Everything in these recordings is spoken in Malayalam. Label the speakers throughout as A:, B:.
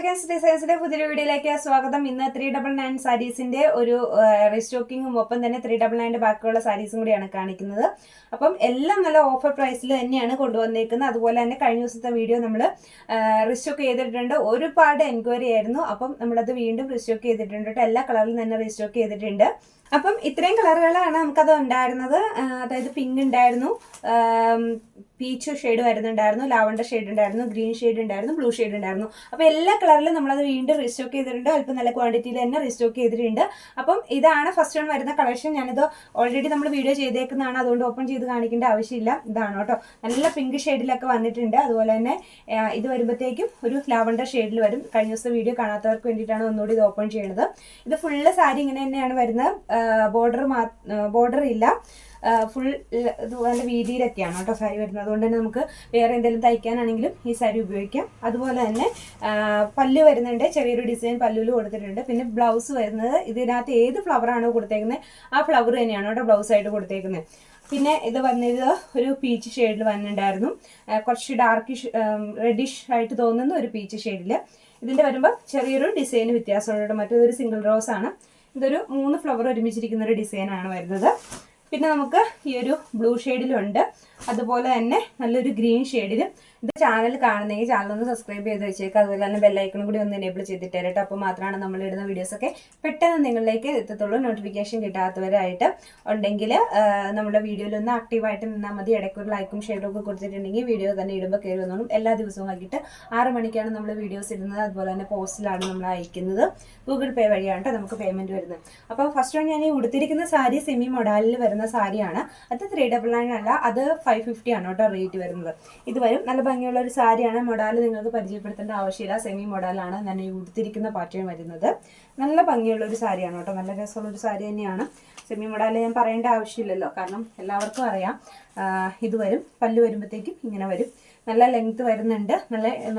A: എലഗൻസ് ഡിസൈൻസിന്റെ പുതിയൊരു വീഡിയോയിലേക്ക് സ്വാഗതം. ഇന്ന് 399 സാരീസിന്റെ ഒരു റീസ്റ്റോക്കിങ്ങും ഒപ്പം തന്നെ 399 ബാക്കിയുള്ള സാരീസും കൂടിയാണ് കാണിക്കുന്നത്. അപ്പം എല്ലാം നല്ല ഓഫർ പ്രൈസിൽ തന്നെയാണ് കൊണ്ടുവന്നേക്കുന്നത്. അതുപോലെ തന്നെ കഴിഞ്ഞ ദിവസത്തെ വീഡിയോ നമ്മൾ റീസ്റ്റോക്ക് ചെയ്തിട്ടുണ്ട്. ഒരുപാട് എൻക്വയറി ആയിരുന്നു. അപ്പം നമ്മളത് വീണ്ടും റീസ്റ്റോക്ക് ചെയ്തിട്ടുണ്ട്. എല്ലാ കളറിലും തന്നെ റീസ്റ്റോക്ക് ചെയ്തിട്ടുണ്ട്. അപ്പം ഇത്രയും കളറുകളാണ് നമുക്കത് ഉണ്ടായിരുന്നത്. അതായത് പിങ്ക് ഉണ്ടായിരുന്നു, പീച്ച് ഷെയ്ഡ് വരുന്നുണ്ടായിരുന്നു, ലാവണ്ടർ ഷെയ്ഡ് ഉണ്ടായിരുന്നു, ഗ്രീൻ ഷെയ്ഡ് ഉണ്ടായിരുന്നു, ബ്ലൂ ഷെയ്ഡ് ഉണ്ടായിരുന്നു. അപ്പോൾ എല്ലാ കളറിലും നമ്മളത് വീണ്ടും റീസ്റ്റോക്ക് ചെയ്തിട്ടുണ്ട്. അല്പം നല്ല ക്വാണ്ടിറ്റിയിൽ തന്നെ റീസ്റ്റോക്ക് ചെയ്തിട്ടുണ്ട്. അപ്പം ഇതാണ് ഫസ്റ്റ് വൺ വരുന്ന കളക്ഷൻ. ഞാനിത് ഓൾറെഡി നമ്മൾ വീഡിയോ ചെയ്തേക്കുന്നതാണ്, അതുകൊണ്ട് ഓപ്പൺ ചെയ്ത് കാണിക്കേണ്ട ആവശ്യമില്ല. ഇതാണ് കേട്ടോ, നല്ല പിങ്ക് ഷെയ്ഡിലൊക്കെ വന്നിട്ടുണ്ട്. അതുപോലെ തന്നെ ഇത് വരുമ്പോഴത്തേക്കും ഒരു ലാവണ്ടർ ഷെയ്ഡിൽ വരും. കഴിഞ്ഞ ദിവസം വീഡിയോ കാണാത്തവർക്ക് വേണ്ടിയിട്ടാണ് ഒന്നുകൂടി ഇത് ഓപ്പൺ ചെയ്യുന്നത്. ഇത് ഫുള്ള് സാരി ഇങ്ങനെ തന്നെയാണ് വരുന്നത്. ബോർഡർ ഇല്ല, ഫുൾ നല്ല വീതിയിലൊക്കെയാണ് കേട്ടോ സാരി വരുന്നത്. അതുകൊണ്ട് തന്നെ നമുക്ക് വേറെ എന്തെങ്കിലും തയ്ക്കാനാണെങ്കിലും ഈ സാരി ഉപയോഗിക്കാം. അതുപോലെ തന്നെ പല്ല് വരുന്നുണ്ട്, ചെറിയൊരു ഡിസൈൻ പല്ലുവിൽ കൊടുത്തിട്ടുണ്ട്. പിന്നെ ബ്ലൗസ് വരുന്നത് ഇതിനകത്ത് ഏത് ഫ്ലവറാണോ കൊടുത്തേക്കുന്നത് ആ ഫ്ലവർ തന്നെയാണ് കേട്ടോ ബ്ലൗസ് ആയിട്ട് കൊടുത്തേക്കുന്നത്. പിന്നെ ഇത് വന്നത് ഒരു പീച്ച് ഷെയ്ഡിൽ വന്നിട്ടുണ്ടായിരുന്നു, കുറച്ച് ഡാർക്കിഷ് റെഡിഷ് ആയിട്ട് തോന്നുന്ന ഒരു പീച്ച് ഷെയ്ഡിൽ. ഇതിൻ്റെ വരുമ്പോൾ ചെറിയൊരു ഡിസൈൻ വ്യത്യാസമുണ്ട്. മറ്റൊരു സിംഗിൾ റോസ് ആണ്. ഇതൊരു 3 ഫ്ലവർ ഒരുമിച്ചിരിക്കുന്ന ഒരു ഡിസൈനാണ് വരുന്നത്. പിന്നെ നമുക്ക് ഈ ഒരു ബ്ലൂ ഷെയ്ഡിലുണ്ട്, അതുപോലെ തന്നെ നല്ലൊരു ഗ്രീൻ ഷെയ്ഡിലും. ഇത് ചാനൽ കാണുന്നെങ്കിൽ ചാനൽ ഒന്ന് സബ്സ്ക്രൈബ് ചെയ്ത് വെച്ചേക്കുക. അതുപോലെ തന്നെ ബെല്ലൈക്കണും കൂടി ഒന്ന് എനേബിൾ ചെയ്തിട്ട് തരട്ടെ. അപ്പോൾ മാത്രമാണ് നമ്മൾ ഇടുന്ന വീഡിയോസൊക്കെ പെട്ടെന്ന് നിങ്ങളിലേക്ക് എത്തത്തുള്ളൂ. നോട്ടിഫിക്കേഷൻ കിട്ടാത്തവരായിട്ട് ഉണ്ടെങ്കിൽ നമ്മുടെ വീഡിയോയിലൊന്ന് ആക്റ്റീവായിട്ട് നിന്നാൽ മതി. ഇടയ്ക്കൊരു ലൈക്കും ഷെയറും ഒക്കെ കൊടുത്തിട്ടുണ്ടെങ്കിൽ വീഡിയോ തന്നെ ഇടുമ്പോൾ കയറി വന്നോളും. എല്ലാ ദിവസവും വൈകിട്ട് 6 മണിക്കാണ് നമ്മൾ വീഡിയോസ് ഇടുന്നത്. അതുപോലെ തന്നെ പോസ്റ്റിലാണ് നമ്മൾ അയക്കുന്നത്. ഗൂഗിൾ പേ വഴിയാണ് നമുക്ക് പേയ്മെൻറ്റ് വരുന്നത്. അപ്പോൾ ഫസ്റ്റ് ഞാൻ ഈ ഉടുത്തിരിക്കുന്ന സാരി സെമി മൊഡാലിൽ വരുന്ന സാരിയാണ്. അത് 399 അല്ല, അത് 550 ആണ് കേട്ടോ റേറ്റ് വരുന്നത്. ഇത് വരും നല്ല ഭംഗിയുള്ള ഒരു സാരിയാണ്. മൊഡാൽ നിങ്ങൾക്ക് പരിചയപ്പെടുത്തേണ്ട ആവശ്യമില്ല, സെമി മൊഡാലാണ് ഞാൻ ഈ ഉടുത്തിരിക്കുന്ന പാറ്റേൺ വരുന്നത്. നല്ല ഭംഗിയുള്ള ഒരു സാരിയാണ് കേട്ടോ, നല്ല രസമുള്ള ഒരു സാരി തന്നെയാണ്. സെമി മൊഡാൽ ഞാൻ പറയേണ്ട ആവശ്യമില്ലല്ലോ, കാരണം എല്ലാവർക്കും അറിയാം. ഇത് വരും, പല്ല് വരുമ്പോഴത്തേക്കും ഇങ്ങനെ വരും. നല്ല ലെങ്ത് വരുന്നുണ്ട്,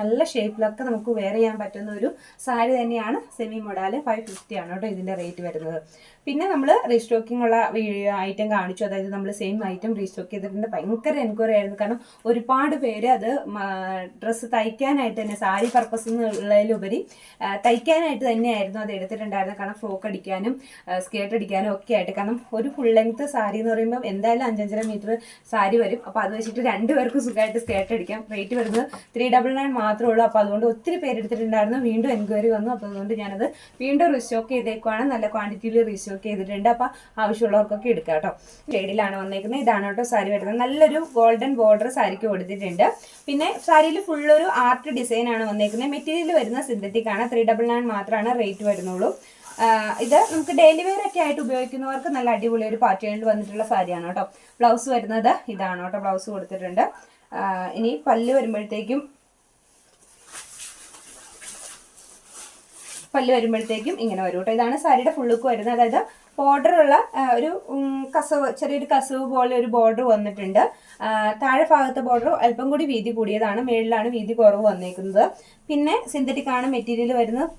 A: നല്ല ഷേപ്പിലൊക്കെ നമുക്ക് വെയർ ചെയ്യാൻ പറ്റുന്ന ഒരു സാരി തന്നെയാണ്. സെമി മൊഡാൽ 550 ആണ് കേട്ടോ ഇതിൻ്റെ റേറ്റ് വരുന്നത്. പിന്നെ നമ്മൾ റീസ്റ്റോക്കിംഗ് ഉള്ള ഐറ്റം കാണിച്ചു, അതായത് നമ്മൾ സെയിം ഐറ്റം റീസ്റ്റോക്ക് ചെയ്തിട്ടുണ്ട്. ഭയങ്കര എൻക്വയറി ആയിരുന്നു, കാരണം ഒരുപാട് പേര് അത് ഡ്രസ്സ് തയ്ക്കാനായിട്ട് തന്നെ, സാരി പർപ്പസ് എന്നുള്ളതിലുപരി തയ്ക്കാനായിട്ട് തന്നെയായിരുന്നു അത് എടുത്തിട്ടുണ്ടായിരുന്നത്. കാരണം ഫ്രോക്ക് അടിക്കാനും സ്കേർട്ട് അടിക്കാനും ഒക്കെ ആയിട്ട്. കാരണം ഒരു ഫുൾ ലെങ്ത് സാരി എന്ന് പറയുമ്പോൾ എന്തായാലും 5.5 മീറ്റർ സാരി വരും. അപ്പോൾ അത് വെച്ചിട്ട് 2 പേർക്ക് സുഖമായിട്ട് സ്കേർട്ട് അടിക്കാം. റേറ്റ് വരുന്നത് 399 മാത്രമേ ഉള്ളൂ. അപ്പോൾ അതുകൊണ്ട് ഒത്തിരി പേര് എടുത്തിട്ടുണ്ടായിരുന്നു. വീണ്ടും എൻക്വയറി വന്നു. അപ്പോൾ അതുകൊണ്ട് ഞാനത് വീണ്ടും റീസ്റ്റോക്ക് ചെയ്തേക്കുവാണ്. നല്ല ക്വാണ്ടിറ്റിയിൽ റീസ്റ്റോക്ക് ചെയ്തിട്ടുണ്ട്. അപ്പോൾ ആവശ്യമുള്ളവർക്കൊക്കെ എടുക്കാം കേട്ടോ. ഷെയ്ഡിലാണ് വന്നേക്കുന്നത്. ഇതാണ് കേട്ടോ സാരി വരുന്നത്. നല്ലൊരു ഗോൾഡൻ ബോർഡർ സാരിക്ക് കൊടുത്തിട്ടുണ്ട്. പിന്നെ സാരിയിൽ ഫുള്ളൊരു ആർട്ട് ഡിസൈൻ ആണ് വന്നേക്കുന്നത്. മെറ്റീരിയൽ വരുന്ന സിന്തറ്റിക് ആണ്. 399 മാത്രമാണ് റേറ്റ് വരുന്നുള്ളൂ. ഇത് നമുക്ക് ഡെയിലി വെയർ ഒക്കെ ആയിട്ട് ഉപയോഗിക്കുന്നവർക്ക് നല്ല അടിപൊളി ഒരു പാറ്റേണിൽ വന്നിട്ടുള്ള സാരിയാണ് കേട്ടോ. ബ്ലൗസ് വരുന്നത് ഇതാണ് കേട്ടോ, ബ്ലൗസ് കൊടുത്തിട്ടുണ്ട്. ഇനി പല്ല് വരുമ്പോഴത്തേക്കും ഇങ്ങനെ വരും കേട്ടോ. ഇതാണ് സാരിയുടെ ഫുൾ ലുക്ക് വരുന്നത്. അതായത് ബോർഡറുള്ള ഒരു കസവ്, ചെറിയൊരു കസവ് പോലെ ഒരു ബോർഡർ വന്നിട്ടുണ്ട്. താഴെ ഭാഗത്തെ ബോർഡർ അല്പം കൂടി വീതി കൂടിയതാണ്, മേളിലാണ് വീതി കുറവ് വന്നേക്കുന്നത്. പിന്നെ സിന്തറ്റിക് ആണ് മെറ്റീരിയൽ വരുന്നത്.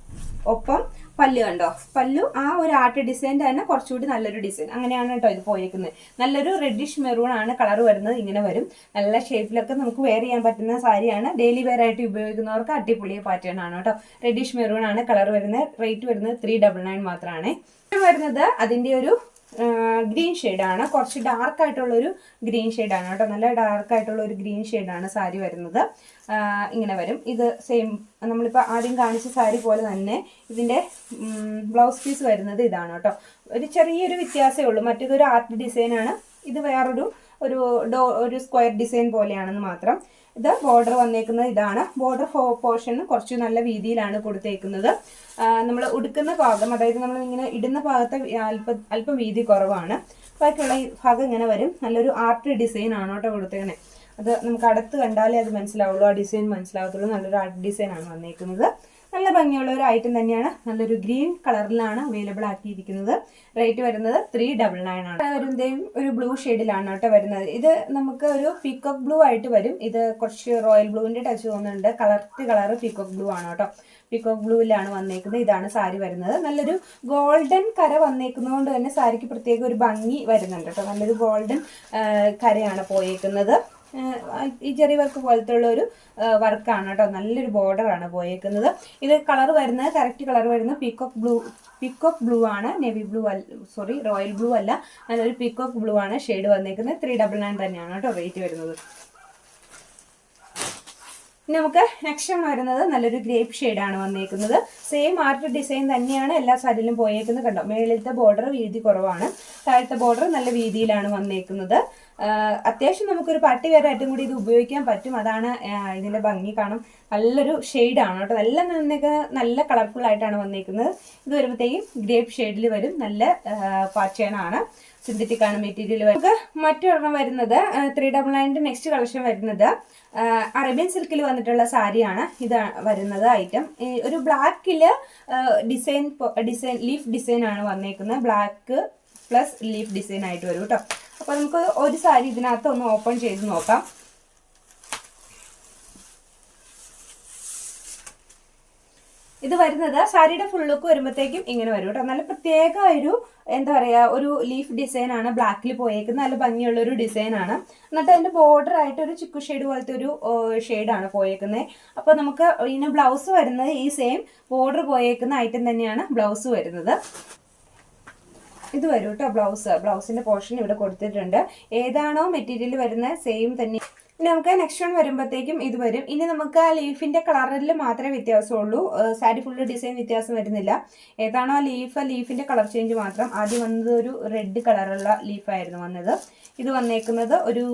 A: ഒപ്പം പല്ല് കണ്ടോ, പല്ലു ആ ഒരു ആർട്ട് ഡിസൈൻ്റെ തന്നെ കുറച്ചുകൂടി നല്ലൊരു ഡിസൈൻ. അങ്ങനെയാണ് കേട്ടോ ഇത് പോയേക്കുന്നത്. നല്ലൊരു റെഡിഷ് മെറൂൺ ആണ് കളർ വരുന്നത്. ഇങ്ങനെ വരും. നല്ല ഷേപ്പിലൊക്കെ നമുക്ക് വെയർ ചെയ്യാൻ പറ്റുന്ന സാരിയാണ്. ഡെയിലി വെയർ ആയിട്ട് ഉപയോഗിക്കുന്നവർക്ക് അടിപൊളി പാറ്റേൺ ആണ് കേട്ടോ. റെഡിഷ് മെറൂൺ ആണ് കളർ വരുന്നത്. റേറ്റ് വരുന്നത് 399 മാത്രമാണ് വരുന്നത്. അതിൻ്റെ ഒരു ഗ്രീൻ ഷെയ്ഡാണ്, കുറച്ച് ഡാർക്ക് ആയിട്ടുള്ളൊരു ഗ്രീൻ ഷെയ്ഡാണ് കേട്ടോ. നല്ല ഡാർക്ക് ആയിട്ടുള്ള ഒരു ഗ്രീൻ ഷെയ്ഡാണ് സാരി വരുന്നത്. ഇങ്ങനെ വരും. ഇത് സെയിം നമ്മളിപ്പോൾ ആദ്യം കാണിച്ച സാരി പോലെ തന്നെ ഇതിൻ്റെ ബ്ലൗസ് പീസ് വരുന്നത് ഇതാണ് കേട്ടോ. ഒരു ചെറിയൊരു വ്യത്യാസമേ ഉള്ളൂ. മറ്റേതൊരു ആർട്ട് ഡിസൈനാണ്, ഇത് വേറൊരു ഒരു സ്ക്വയർ ഡിസൈൻ പോലെയാണെന്ന് മാത്രം. ഇത് ബോർഡർ വന്നേക്കുന്നത് ഇതാണ്. ബോർഡർ പോർഷൻ കുറച്ച് നല്ല വീതിയിലാണ് കൊടുത്തേക്കുന്നത്. നമ്മൾ ഉടുക്കുന്ന ഭാഗം, അതായത് നമ്മൾ ഇങ്ങനെ ഇടുന്ന ഭാഗത്തെ അല്പം വീതി കുറവാണ്. ബാക്കിയുള്ള ഈ ഭാഗം ഇങ്ങനെ വരും. നല്ലൊരു ആർട്ട് ഡിസൈൻ ആണ് കേട്ടോ കൊടുത്തേക്കണേ. അത് നമുക്ക് അടുത്ത് കണ്ടാലേ അത് മനസ്സിലാവുള്ളൂ, ആ ഡിസൈൻ മനസ്സിലാവത്തുള്ളൂ. നല്ലൊരു ആർട്ട് ഡിസൈൻ ആണ് വന്നേക്കുന്നത്. നല്ല ഭംഗിയുള്ള ഒരു ഐറ്റം തന്നെയാണ്. നല്ലൊരു ഗ്രീൻ കളറിലാണ് അവൈലബിൾ ആക്കിയിരിക്കുന്നത്. റേറ്റ് വരുന്നത് 399 ആണ്. വരുന്നതും ഒരു ബ്ലൂ ഷെയ്ഡിലാണ് കേട്ടോ വരുന്നത്. ഇത് നമുക്ക് ഒരു പീക്കോക്ക് ബ്ലൂ ആയിട്ട് വരും. ഇത് കുറച്ച് റോയൽ ബ്ലൂവിൻ്റെ ടച്ച് തോന്നുന്നുണ്ട്. കളർ പീക്കോക്ക് ബ്ലൂ ആണ് കേട്ടോ. പീക്കോക്ക് ബ്ലൂവിലാണ് വന്നേക്കുന്നത്. ഇതാണ് സാരി വരുന്നത്. നല്ലൊരു ഗോൾഡൻ കര വന്നേക്കുന്നതുകൊണ്ട് തന്നെ സാരിക്ക് പ്രത്യേക ഒരു ഭംഗി വരുന്നുണ്ട് കേട്ടോ. നല്ലൊരു ഗോൾഡൻ കരയാണ് പോയേക്കുന്നത്. ഈ ജെറി വർക്ക് പോലത്തെ ഉള്ള ഒരു വർക്കാണ് കേട്ടോ. നല്ലൊരു ബോർഡറാണ് പോയേക്കുന്നത്. ഇത് കളർ വരുന്നത് കറക്റ്റ് കളർ വരുന്നത് പീക്കോക്ക് ബ്ലൂ ആണ്. നേവി ബ്ലൂ റോയൽ ബ്ലൂ അല്ല, നല്ലൊരു പീക്കോക്ക് ബ്ലൂ ആണ് ഷെയ്ഡ് വന്നേക്കുന്നത്. 399 തന്നെയാണ് കേട്ടോ റേറ്റ് വരുന്നത്. നമുക്ക് നെക്സ്റ്റ് വരുന്നത് നല്ലൊരു ഗ്രേപ്പ് ഷെയ്ഡാണ് വന്നേക്കുന്നത്. സെയിം ആർട്ട് ഡിസൈൻ തന്നെയാണ് എല്ലാ സാരിയിലും പോയേക്കുന്നത്. കണ്ടോ, മേളിലത്തെ ബോർഡർ വീതി കുറവാണ്, താഴത്തെ ബോർഡർ നല്ല വീതിയിലാണ് വന്നേക്കുന്നത്. അത്യാവശ്യം നമുക്കൊരു പാർട്ടി വെയർ ആയിട്ടും കൂടി ഇത് ഉപയോഗിക്കാൻ പറ്റും. അതാണ് ഇതിന്റെ ഭംഗി. കാണും, നല്ലൊരു ഷെയ്ഡാണ് കേട്ടോ. എല്ലാം നല്ല കളർഫുൾ ആയിട്ടാണ് വന്നേക്കുന്നത്. ഇത് വരുമ്പോഴത്തേക്കും ഗ്രേപ്പ് ഷെയ്ഡിൽ വരും. നല്ല പാച്ചേണാണ്, സിന്തറ്റിക് ആണ് മെറ്റീരിയൽ. നമുക്ക് മറ്റൊരെണ്ണം വരുന്നത് 399 നെക്സ്റ്റ് കളക്ഷൻ വരുന്നത് അറേബ്യൻ സിൽക്കിൽ വന്നിട്ടുള്ള സാരിയാണ്. ഇത് വരുന്നത് ഐറ്റം ഒരു ബ്ലാക്കില് ഡിസൈൻ ലീഫ് ഡിസൈൻ ആണ് വന്നേക്കുന്നത്. ബ്ലാക്ക് പ്ലസ് ലീഫ് ഡിസൈൻ ആയിട്ട് വരും കേട്ടോ. അപ്പൊ നമുക്ക് ഒരു സാരി ഇതിനകത്ത് ഒന്ന് ഓപ്പൺ ചെയ്ത് നോക്കാം. ഇത് വരുന്നത് സാരിയുടെ ഫുൾ ലുക്ക് വരുമ്പോഴത്തേക്കും ഇങ്ങനെ വരും കേട്ടോ. നല്ല പ്രത്യേക ഒരു എന്താ പറയാ, ഒരു ലീഫ് ഡിസൈൻ ആണ് ബ്ലാക്കിൽ പോയേക്കുന്നത്. നല്ല ഭംഗിയുള്ള ഒരു ഡിസൈൻ ആണ്. എന്നിട്ട് അതിന്റെ ബോർഡർ ആയിട്ട് ഒരു ചിക്കു ഷെയ്ഡ് പോലത്തെ ഒരു ഷെയ്ഡാണ് പോയേക്കുന്നത്. അപ്പൊ നമുക്ക് ഇതിന് ബ്ലൗസ് വരുന്നത് ഈ സെയിം ബോർഡർ പോയേക്കുന്ന ഐറ്റം തന്നെയാണ് ബ്ലൗസ് വരുന്നത്. ഇത് വരും കേട്ടോ ബ്ലൗസിന്റെ പോർഷൻ ഇവിടെ കൊടുത്തിട്ടുണ്ട്. ഏതാണോ മെറ്റീരിയൽ വരുന്നത് സെയിം തന്നെ. ഇനി നമുക്ക് നെക്സ്റ്റ് വൺ വരുമ്പോഴത്തേക്കും ഇത് വരും. ഇനി നമുക്ക് ആ ലീഫിന്റെ കളറിൽ മാത്രമേ വ്യത്യാസമുള്ളൂ. സാരി ഫുള്ള് ഡിസൈൻ വ്യത്യാസം വരുന്നില്ല. ഏതാണോ ആ ലീഫിന്റെ കളർ ചേഞ്ച് മാത്രം. ആദ്യം വന്നത് ഒരു റെഡ് കളറുള്ള ലീഫായിരുന്നു വന്നത്. ഇത് വന്നേക്കുന്നത് ഒരു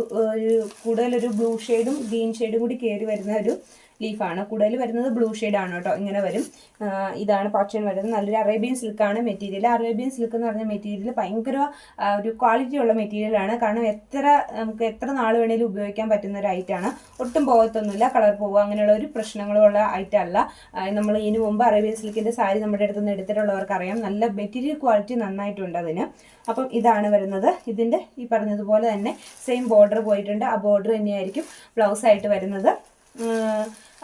A: കൂടുതലൊരു ബ്ലൂ ഷെയ്ഡും ഗ്രീൻ ഷെയ്ഡും കൂടി കയറി വരുന്ന ഒരു ലീഫാണ്. കൂടുതൽ വരുന്നത് ബ്ലൂ ഷെയ്ഡാണ് കേട്ടോ. ഇങ്ങനെ വരും. ഇതാണ് പാറ്റേൺ വരുന്നത്. നല്ലൊരു അറേബ്യൻ സിൽക്കാണ് മെറ്റീരിയൽ. അറേബ്യൻ സിൽക്ക് എന്ന് പറഞ്ഞ മെറ്റീരിയൽ ഭയങ്കര ഒരു ക്വാളിറ്റി ഉള്ള മെറ്റീരിയലാണ്. കാരണം നമുക്ക് എത്ര നാൾ വേണേലും ഉപയോഗിക്കാൻ പറ്റുന്ന ഒരു ഐറ്റമാണ്. ഒട്ടും പോകത്തൊന്നുമില്ല, കളർ പോവുക അങ്ങനെയുള്ള ഒരു പ്രശ്നങ്ങളുള്ള ഐറ്റം അല്ല. നമ്മൾ ഇതിനു മുമ്പ് അറേബ്യൻ സിൽക്കിന്റെ സാരി നമ്മുടെ അടുത്ത് നിന്ന് എടുത്തിട്ടുള്ളവർക്ക് അറിയാം, നല്ല മെറ്റീരിയൽ ക്വാളിറ്റി നന്നായിട്ടുണ്ട് അതിന്. അപ്പം ഇതാണ് വരുന്നത്. ഇതിന്റെ ഈ പറഞ്ഞതുപോലെ തന്നെ സെയിം ബോർഡർ പോയിട്ടുണ്ട്. ആ ബോർഡർ തന്നെയായിരിക്കും ബ്ലൗസ് ആയിട്ട് വരുന്നത്.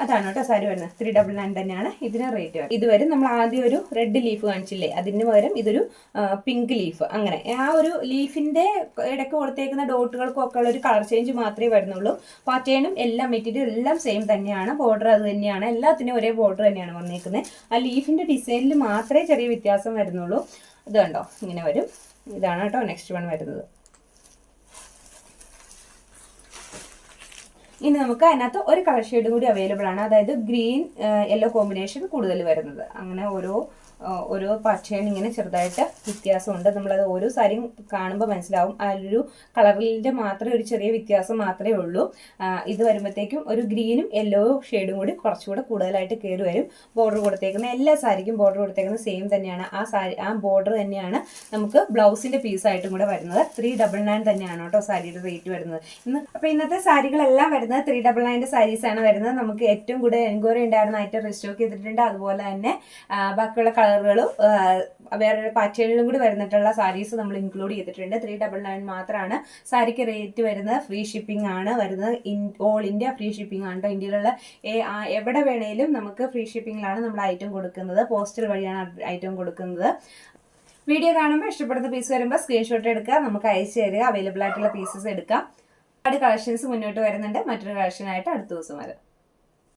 A: അതാണ് കേട്ടോ സാരി വരുന്നത്. 399 തന്നെയാണ് ഇതിന് റേറ്റ്. ഇതുവരെ നമ്മൾ ആദ്യം ഒരു റെഡ് ലീഫ് കാണിച്ചില്ലേ, അതിന് പകരം ഇതൊരു പിങ്ക് ലീഫ്. അങ്ങനെ ആ ഒരു ലീഫിന്റെ ഇടയ്ക്ക് കൊടുത്തേക്കുന്ന ഡോട്ടുകൾക്കും ഒക്കെ ഉള്ള ഒരു കളർ ചേഞ്ച് മാത്രമേ വരുന്നുള്ളൂ. പാറ്റേണും എല്ലാം മെറ്റീരിയൽ എല്ലാം സെയിം തന്നെയാണ്. ബോർഡർ അത് തന്നെയാണ്. എല്ലാത്തിനും ഒരേ ബോർഡർ തന്നെയാണ് വന്നേക്കുന്നത്. ആ ലീഫിന്റെ ഡിസൈനിൽ മാത്രമേ ചെറിയ വ്യത്യാസം വരുന്നുള്ളൂ. ഇത് കണ്ടോ, ഇങ്ങനെ വരും. ഇതാണ് കേട്ടോ നെക്സ്റ്റ് വൺ വരുന്നത്. ഇനി നമുക്ക് അതിനകത്ത് ഒരു കളർ ഷെയ്ഡ് കൂടി അവൈലബിൾ ആണ്. അതായത് ഗ്രീൻ യെല്ലോ കോമ്പിനേഷൻ കൂടുതൽ വരുന്നത്. അങ്ങനെ ഓരോ പാറ്റേൺ ഇങ്ങനെ ചെറുതായിട്ട് വ്യത്യാസമുണ്ട്. നമ്മളത് ഓരോ സാരിയും കാണുമ്പോൾ മനസ്സിലാവും. ആ ഒരു കളറിൻ്റെ മാത്രമേ ഒരു ചെറിയ വ്യത്യാസം മാത്രമേ ഉള്ളൂ. ഇത് വരുമ്പോഴത്തേക്കും ഒരു ഗ്രീനും യെല്ലോ ഷെയ്ഡും കൂടി കുറച്ചുകൂടെ കൂടുതലായിട്ട് കയറി വരും. ബോർഡർ കൊടുത്തേക്കുന്ന എല്ലാ സാരിക്കും ബോർഡർ കൊടുത്തേക്കുന്നത് സെയിം തന്നെയാണ്. ആ ബോർഡർ തന്നെയാണ് നമുക്ക് ബ്ലൗസിന്റെ പീസായിട്ടും കൂടെ വരുന്നത്. 399 തന്നെയാണ് കേട്ടോ സാരിയുടെ റേറ്റ് വരുന്നത്. അപ്പോൾ ഇന്നത്തെ സാരികളെല്ലാം വരുന്നത് 399 സാരീസാണ് വരുന്നത്. നമുക്ക് ഏറ്റവും കൂടുതൽ എൻക്വയറി ഉണ്ടായിരുന്ന ഐറ്റം റീസ്റ്റോക്ക് ചെയ്തിട്ടുണ്ട്. അതുപോലെ തന്നെ ബാക്കിയുള്ള കളറുകളും വേറെ പാറ്റേണിലും കൂടി വരുന്നിട്ടുള്ള സാരീസ് നമ്മൾ ഇൻക്ലൂഡ് ചെയ്തിട്ടുണ്ട്. 399 മാത്രമാണ് സാരിക്ക് റേറ്റ് വരുന്നത്. ഫ്രീ ഷിപ്പിംഗ് ആണ് വരുന്നത്. ഓൾ ഇന്ത്യ ഫ്രീ ഷിപ്പിംഗ് ആണ് കേട്ടോ. ഇന്ത്യയിലുള്ള എവിടെ വേണേലും നമുക്ക് ഫ്രീ ഷിപ്പിംഗിലാണ് നമ്മൾ ഐറ്റം കൊടുക്കുന്നത്. പോസ്റ്റൽ വഴിയാണ് ഐറ്റം കൊടുക്കുന്നത്. വീഡിയോ കാണുമ്പോൾ ഇഷ്ടപ്പെടുന്ന പീസ് വരുമ്പോൾ സ്ക്രീൻഷോട്ട് എടുക്കുക, നമുക്ക് അയച്ചു തരിക. അവൈലബിൾ ആയിട്ടുള്ള പീസസ് എടുക്കാം. ഒരുപാട് കളക്ഷൻസ് മുന്നോട്ട് വരുന്നുണ്ട്. മറ്റൊരു കളക്ഷനായിട്ട് അടുത്ത ദിവസം വരാം.